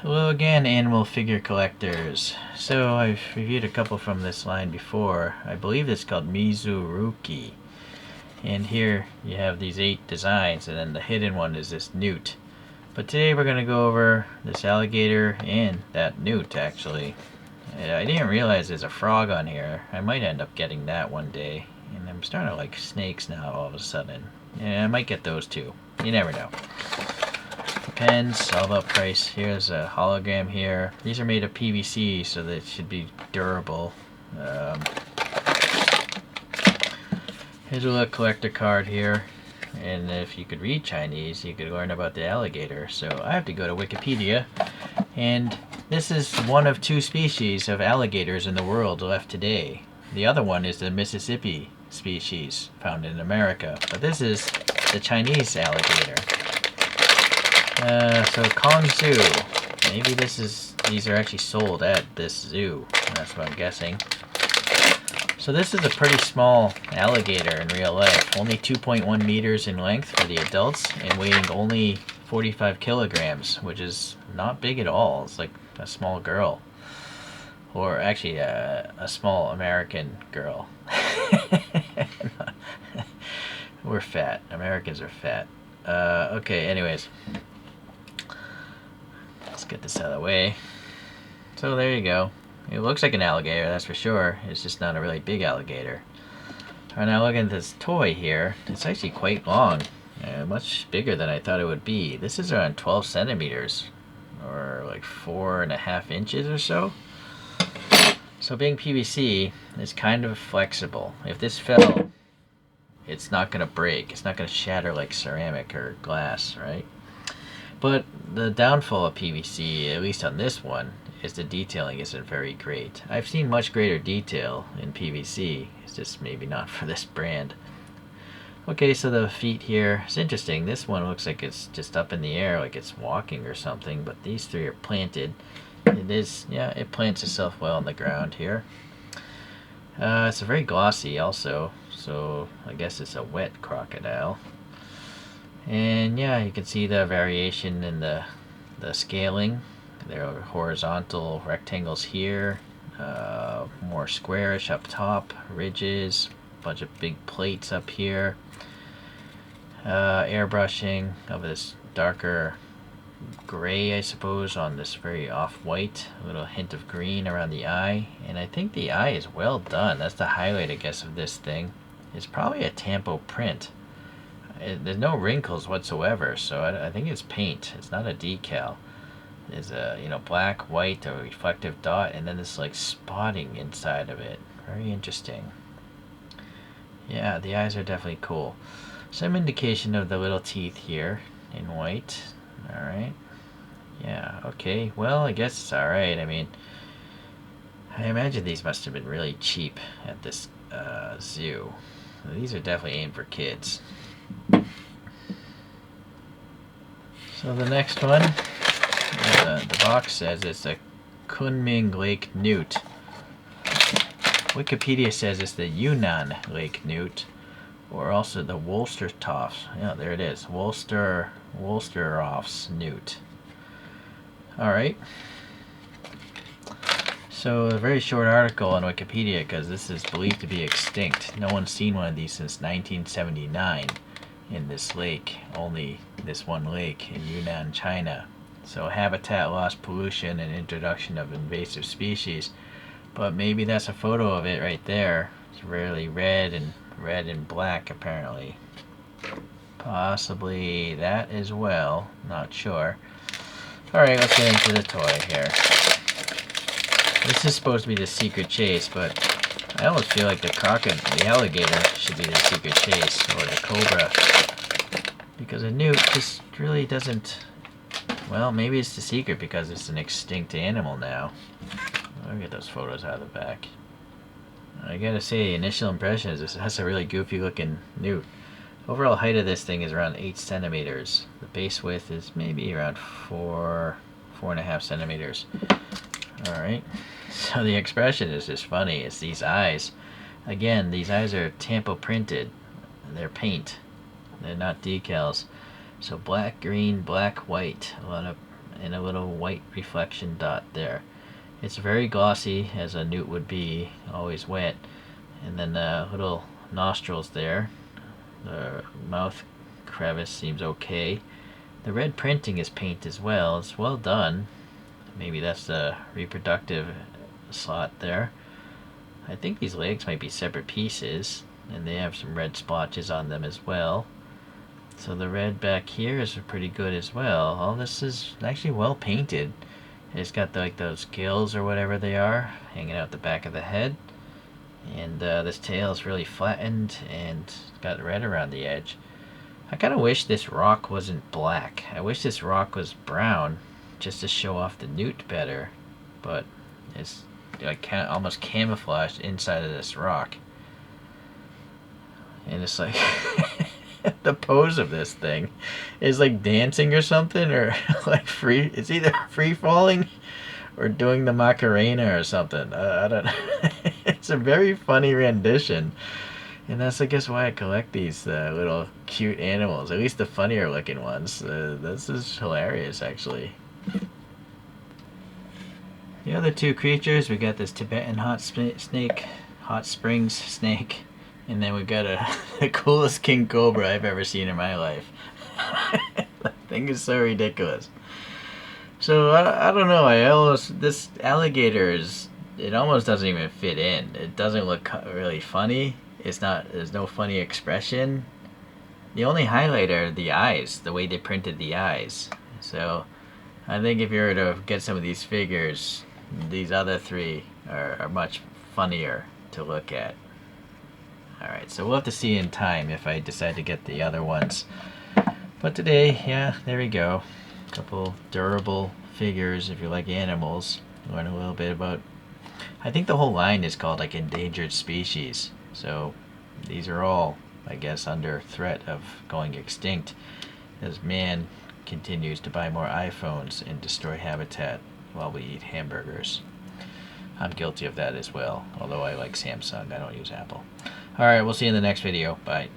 Hello again, animal figure collectors. So I've reviewed a couple from this line before. I believe it's called Mizuriku. And here you have these 8 designs, and then the hidden one is this newt. But today we're going to go over this alligator and that newt, actually. I didn't realize there's a frog on here. I might end up getting that one day. And I'm starting to like snakes now all of a sudden. Yeah, I might get those too. You never know. Depends, all about price. Here's a hologram here. These are made of PVC, so they should be durable. Here's a little collector card here. And if you could read Chinese, you could learn about the alligator. So I have to go to Wikipedia. And this is one of 2 species of alligators in the world left today. The other one is the Mississippi species found in America. But this is the Chinese alligator. So Kong Zoo. Maybe these are actually sold at this zoo. That's what I'm guessing. So this is a pretty small alligator in real life. Only 2.1 meters in length for the adults and weighing only 45 kilograms, which is not big at all. It's like a small girl. Or actually a small American girl. We're fat. Americans are fat. Okay, anyways. Let's get this out of the way. So there you go. It looks like an alligator, that's for sure. It's just not a really big alligator. Alright, now look at this toy here. It's actually quite long. Much bigger than I thought it would be. This is around 12 centimeters. Or like 4.5 inches or so. So being PVC, it's kind of flexible. If this fell, it's not going to break. It's not going to shatter like ceramic or glass, right? But the downfall of PVC, at least on this one, is the detailing isn't very great. I've seen much greater detail in PVC. It's just maybe not for this brand. Okay, so the feet here, it's interesting. This one looks like it's just up in the air, like it's walking or something, but these 3 are planted. It is, yeah, it plants itself well on the ground here. It's very glossy also, so I guess it's a wet crocodile. And yeah, you can see the variation in the scaling. There are horizontal rectangles here, more squarish up top, ridges, a bunch of big plates up here, airbrushing of this darker gray, I suppose, on this very off-white, a little hint of green around the eye, and I think the eye is well done. That's the highlight, I guess, of this thing. It's probably a tampo print. There's no wrinkles whatsoever, so I think it's paint. It's not a decal. There's a black, white, a reflective dot, and then this like spotting inside of it. Very interesting. Yeah, the eyes are definitely cool. Some indication of the little teeth here in white. All right. Yeah. Okay. Well, I guess it's all right. I mean, I imagine these must have been really cheap at this zoo. These are definitely aimed for kids. So the next one, the box says it's a Kunming Lake newt. Wikipedia says it's the Yunnan Lake newt, or also the Wolstertoffs. Yeah, there it is, Wolsteroff's newt. All right. So a very short article on Wikipedia because this is believed to be extinct. No one's seen one of these since 1979. In this lake, only this one lake in Yunnan, China. So habitat loss, pollution, and introduction of invasive species. But maybe that's a photo of it right there. It's really red and black apparently. Possibly that as well, not sure. Alright, let's get into the toy here. This is supposed to be the secret chase, but I almost feel like the alligator should be the secret chase, or the cobra. Because a newt just really doesn't... Well, maybe it's the secret because it's an extinct animal now. I'll get those photos out of the back. I gotta say, initial impression is that's a really goofy looking newt. Overall height of this thing is around 8 centimeters. The base width is maybe around 4.5 centimeters. Alright. So the expression is just funny. It's these eyes. Again, these eyes are tampo printed. They're paint. They're not decals. So black, green, black, white. A lot of and a little white reflection dot there. It's very glossy, as a newt would be, always wet. And then little nostrils there. The mouth crevice seems okay. The red printing is paint as well. It's well done. Maybe that's the reproductive slot there. I think these legs might be separate pieces, and they have some red splotches on them as well. So the red back here is pretty good as well. All this is actually well painted. It's got like those gills or whatever they are hanging out the back of the head. And this tail is really flattened and got red around the edge. I kind of wish this rock wasn't black. I wish this rock was brown, just to show off the newt better. But it's like almost camouflaged inside of this rock. And it's like the pose of this thing is like dancing or something, or like free. It's either free falling or doing the Macarena or something. I don't know. It's a very funny rendition. And that's, I guess, why I collect these little cute animals. At least the funnier looking ones. This is hilarious, actually. The other two creatures, we got this Tibetan hot springs snake. And then we got the coolest king cobra I've ever seen in my life. That thing is so ridiculous. So I don't know. This alligator it almost doesn't even fit in. It doesn't look really funny. There's no funny expression. The only highlight are the eyes, the way they printed the eyes. So I think if you were to get some of these figures, these other three are much funnier to look at. Alright, so we'll have to see in time if I decide to get the other ones. But today, yeah, there we go. A couple durable figures if you like animals. Learn a little bit about... I think the whole line is called like endangered species. So these are all, I guess, under threat of going extinct as man continues to buy more iPhones and destroy habitat while we eat hamburgers. I'm guilty of that as well, although I like Samsung. I don't use Apple. Alright, we'll see you in the next video. Bye.